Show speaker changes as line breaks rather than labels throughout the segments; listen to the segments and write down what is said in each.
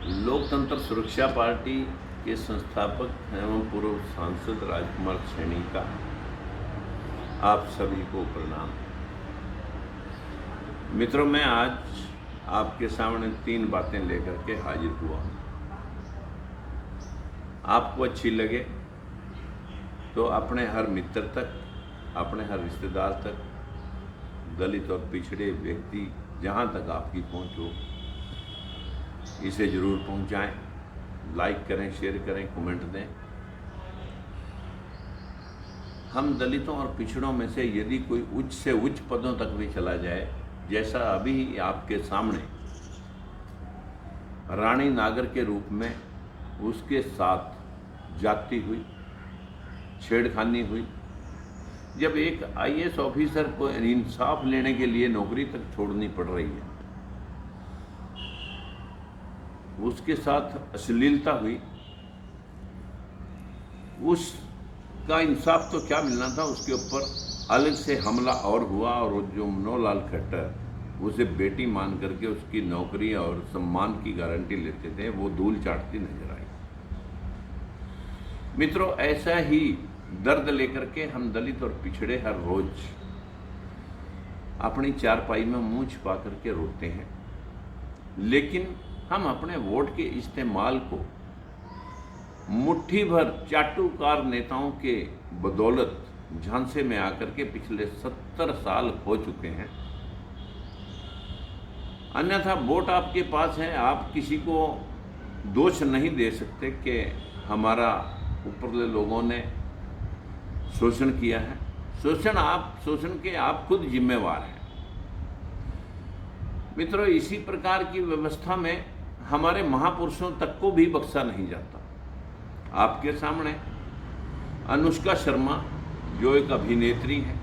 लोकतंत्र सुरक्षा पार्टी के संस्थापक एवं पूर्व सांसद राजकुमार सैनी का आप सभी को प्रणाम। मित्रों, मैं आज आपके सामने 3 बातें लेकर के हाजिर हुआ हूँ। आपको अच्छी लगे तो अपने हर मित्र तक, अपने हर रिश्तेदार तक, दलित और पिछड़े व्यक्ति जहाँ तक आपकी पहुँच हो, इसे जरूर पहुँचाएं। लाइक करें, शेयर करें, कमेंट दें। हम दलितों और पिछड़ों में से यदि कोई उच्च से उच्च पदों तक भी चला जाए, जैसा अभी आपके सामने रानी नागर के रूप में उसके साथ जाती हुई, छेड़खानी हुई, जब एक आईएएस ऑफिसर को इंसाफ लेने के लिए नौकरी तक छोड़नी पड़ रही है, उसके साथ अश्लीलता हुई, उसका इंसाफ तो क्या मिलना था, उसके ऊपर अलग से हमला और हुआ। और जो मनोहरलाल खट्टर उसे बेटी मान करके उसकी नौकरी और सम्मान की गारंटी लेते थे, वो धूल चाटती नजर आई। मित्रों, ऐसा ही दर्द लेकर के हम दलित और पिछड़े हर रोज अपनी चारपाई में मुंह छिपा करके रोते हैं, लेकिन हम अपने वोट के इस्तेमाल को मुट्ठी भर चाटुकार नेताओं के बदौलत झांसे में आकर के पिछले 70 साल खो चुके हैं। अन्यथा वोट आपके पास है, आप किसी को दोष नहीं दे सकते कि हमारा ऊपरले लोगों ने शोषण किया है। शोषण के आप खुद जिम्मेवार हैं। मित्रों, इसी प्रकार की व्यवस्था में हमारे महापुरुषों तक को भी बख्शा नहीं जाता। आपके सामने अनुष्का शर्मा, जो एक अभिनेत्री है,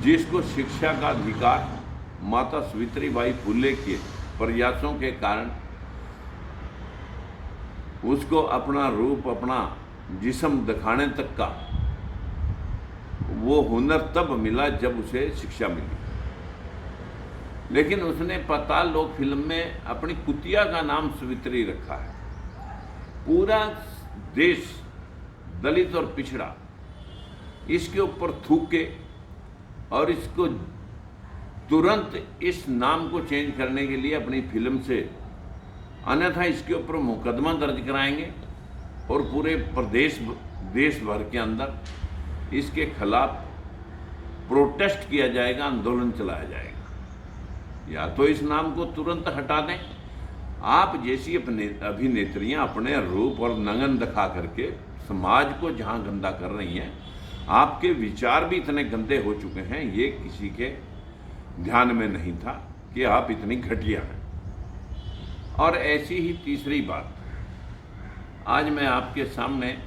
जिसको शिक्षा का अधिकार माता सावित्रीबाई फुले के प्रयासों के कारण उसको अपना रूप, अपना जिस्म दिखाने तक का वो हुनर तब मिला जब उसे शिक्षा मिली। लेकिन उसने पाताल लोक फिल्म में अपनी कुतिया का नाम सावित्री रखा है। पूरा देश दलित और पिछड़ा इसके ऊपर थूके और इसको तुरंत इस नाम को चेंज करने के लिए अपनी फिल्म से, अन्यथा इसके ऊपर मुकदमा दर्ज कराएंगे और पूरे देश भर के अंदर इसके खिलाफ प्रोटेस्ट किया जाएगा, आंदोलन चलाया जाएगा। या तो इस नाम को तुरंत हटा दें। आप जैसी अभिनेत्रियां अपने रूप और नंगन दिखा करके समाज को जहां गंदा कर रही हैं, आपके विचार भी इतने गंदे हो चुके हैं, ये किसी के ध्यान में नहीं था कि आप इतनी घटिया हैं। और ऐसी ही तीसरी बात, आज मैं आपके सामने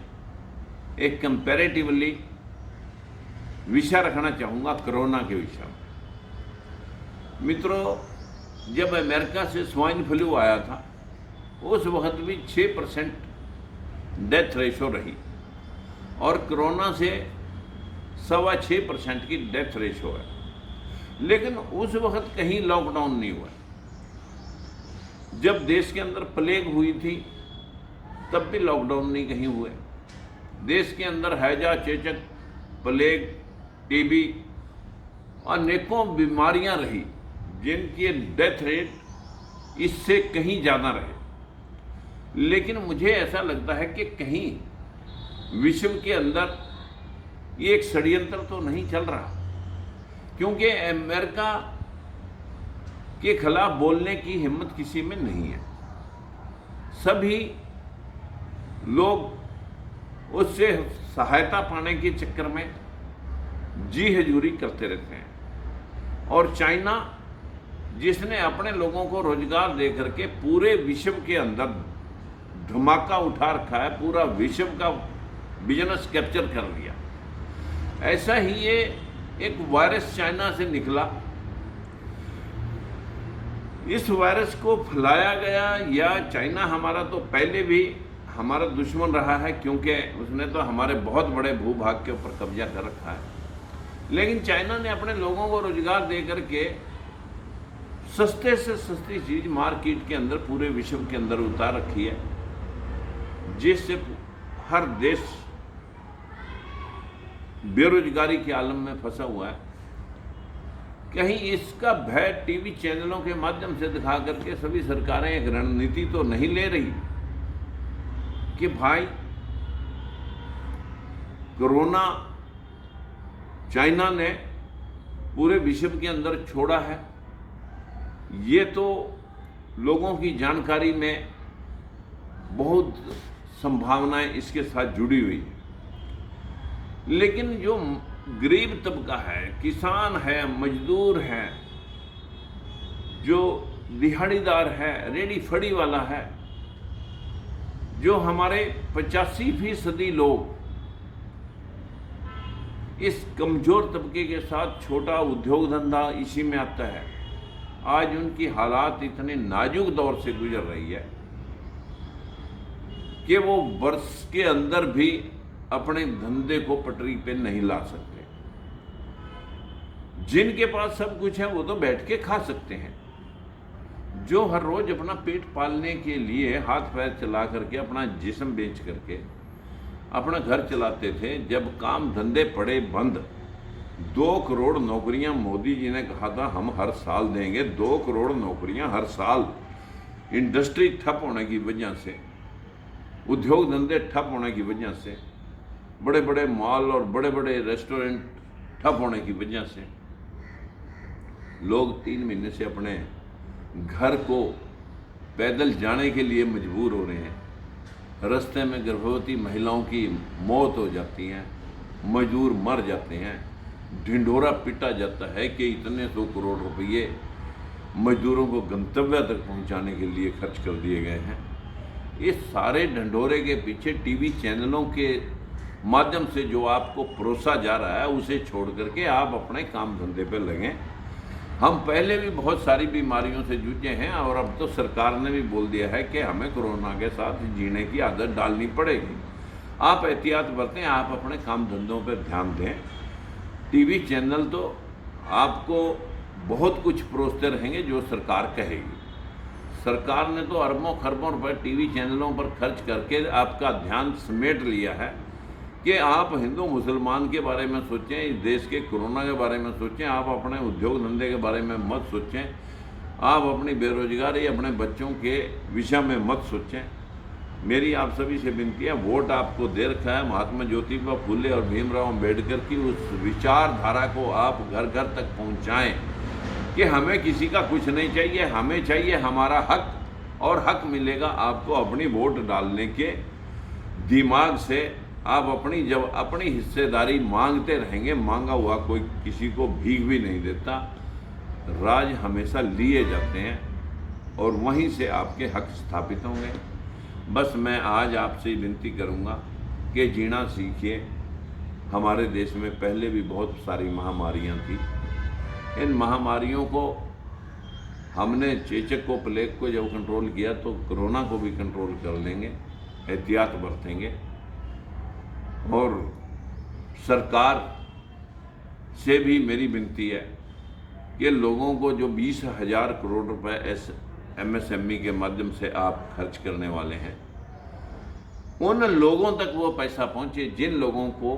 एक कंपैरेटिवली विषय रखना चाहूँगा, कोरोना के विषय में। मित्रों, जब अमेरिका से स्वाइन फ्लू आया था, उस वक्त भी 6% डेथ रेशो रही और कोरोना से 6.25% की डेथ रेशो है। लेकिन उस वक्त कहीं लॉकडाउन नहीं हुआ। जब देश के अंदर प्लेग हुई थी तब भी लॉकडाउन नहीं कहीं हुए। देश के अंदर हैजा, चेचक, प्लेग, टीबी और अनेकों बीमारियां रही जिनकी डेथ रेट इससे कहीं ज़्यादा रहे। लेकिन मुझे ऐसा लगता है कि कहीं विश्व के अंदर ये एक षड्यंत्र तो नहीं चल रहा, क्योंकि अमेरिका के खिलाफ बोलने की हिम्मत किसी में नहीं है। सभी लोग उससे सहायता पाने के चक्कर में जी हजूरी करते रहते हैं। और चाइना, जिसने अपने लोगों को रोजगार देकर के पूरे विश्व के अंदर धमाका उठा रखा है, पूरा विश्व का बिजनेस कैप्चर कर लिया, ऐसा ही ये एक वायरस चाइना से निकला। इस वायरस को फैलाया गया, या चाइना हमारा तो पहले भी हमारा दुश्मन रहा है, क्योंकि उसने तो हमारे बहुत बड़े भूभाग के ऊपर कब्जा कर रखा है। लेकिन चाइना ने अपने लोगों को रोजगार दे करके सस्ते से सस्ती चीज मार्केट के अंदर पूरे विश्व के अंदर उतार रखी है, जिससे हर देश बेरोजगारी के आलम में फंसा हुआ है। कहीं इसका भय टीवी चैनलों के माध्यम से दिखा करके सभी सरकारें एक रणनीति तो नहीं ले रही कि भाई कोरोना चाइना ने पूरे विश्व के अंदर छोड़ा है, ये तो लोगों की जानकारी में बहुत संभावनाएं इसके साथ जुड़ी हुई है, लेकिन जो गरीब तबका है, किसान है, मजदूर है, जो दिहाड़ीदार है, रेडी फड़ी वाला है, जो हमारे 85% लोग इस कमजोर तबके के साथ छोटा उद्योग धंधा इसी में आता है, आज उनकी हालात इतने नाजुक दौर से गुजर रही है कि वो वर्ष के अंदर भी अपने धंधे को पटरी पे नहीं ला सकते। जिनके पास सब कुछ है वो तो बैठ के खा सकते हैं, जो हर रोज अपना पेट पालने के लिए हाथ पैर चला करके अपना जिस्म बेच करके अपना घर चलाते थे, जब काम धंधे पड़े बंद, 2 करोड़ नौकरियां मोदी जी ने कहा था हम हर साल देंगे, 2 करोड़ नौकरियां हर साल। इंडस्ट्री ठप होने की वजह से, उद्योग धंधे ठप होने की वजह से, बड़े बड़े मॉल और बड़े बड़े रेस्टोरेंट ठप होने की वजह से लोग 3 महीने से अपने घर को पैदल जाने के लिए मजबूर हो रहे हैं। रास्ते में गर्भवती महिलाओं की मौत हो जाती है, मजदूर मर जाते हैं, ढिंढोरा पिटा जाता है कि इतने 100 करोड़ रुपये मजदूरों को गंतव्य तक पहुंचाने के लिए खर्च कर दिए गए हैं। इस सारे ढंढोरे के पीछे टीवी चैनलों के माध्यम से जो आपको परोसा जा रहा है, उसे छोड़ करके आप अपने काम धंधे पे लगें। हम पहले भी बहुत सारी बीमारियों से जूझे हैं और अब तो सरकार ने भी बोल दिया है कि हमें कोरोना के साथ जीने की आदत डालनी पड़ेगी। आप एहतियात बरतें, आप अपने काम धंधों पर ध्यान दें। टीवी चैनल तो आपको बहुत कुछ परोसते रहेंगे जो सरकार कहेगी। सरकार ने तो अरबों खरबों रुपए टीवी चैनलों पर खर्च करके आपका ध्यान समेट लिया है कि आप हिंदू मुसलमान के बारे में सोचें, इस देश के कोरोना के बारे में सोचें, आप अपने उद्योग धंधे के बारे में मत सोचें, आप अपनी बेरोजगारी, अपने बच्चों के विषय में मत सोचें। मेरी आप सभी से विनती है, वोट आपको दे रखा है महात्मा ज्योतिबा फुले और भीमराव अम्बेडकर की उस विचारधारा को आप घर घर तक पहुंचाएं कि हमें किसी का कुछ नहीं चाहिए, हमें चाहिए हमारा हक, और हक मिलेगा आपको अपनी वोट डालने के दिमाग से। आप जब अपनी हिस्सेदारी मांगते रहेंगे, मांगा हुआ कोई किसी को भीख भी नहीं देता। राज हमेशा लिए जाते हैं और वहीं से आपके हक स्थापित होंगे। बस मैं आज आपसे विनती करूंगा कि जीना सीखिए। हमारे देश में पहले भी बहुत सारी महामारियां थी, इन महामारियों को हमने चेचक को, प्लेग को जब कंट्रोल किया तो कोरोना को भी कंट्रोल कर लेंगे। एहतियात बरतेंगे और सरकार से भी मेरी विनती है कि लोगों को जो 20,000 करोड़ रुपए MSME के माध्यम से आप खर्च करने वाले हैं, उन लोगों तक वो पैसा पहुंचे जिन लोगों को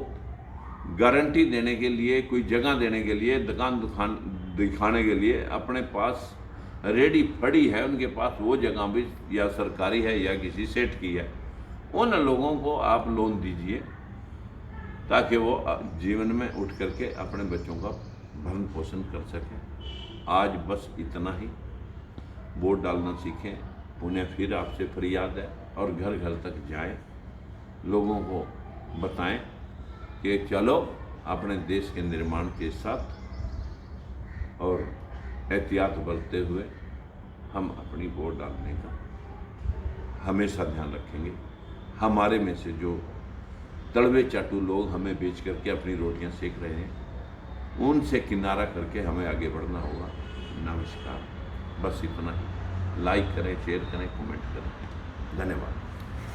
गारंटी देने के लिए, कोई जगह देने के लिए, दुकान दिखाने के लिए अपने पास रेडी फड़ी है, उनके पास वो जगह भी या सरकारी है या किसी सेठ की है, उन लोगों को आप लोन दीजिए ताकि वो जीवन में उठ करके अपने बच्चों का भरण पोषण कर सकें। आज बस इतना ही। वोट डालना सीखें। पुण्य फिर आपसे फरियाद है, और घर घर तक जाएं, लोगों को बताएं कि चलो अपने देश के निर्माण के साथ और एहतियात बरतते हुए हम अपनी वोट डालने का हमेशा ध्यान रखेंगे। हमारे में से जो तड़वे चाटू लोग हमें बेच करके अपनी रोटियां सेक रहे हैं, उनसे किनारा करके हमें आगे बढ़ना होगा। नमस्कार। बस इतना ही। लाइक करें, शेयर करें, कमेंट करें। धन्यवाद।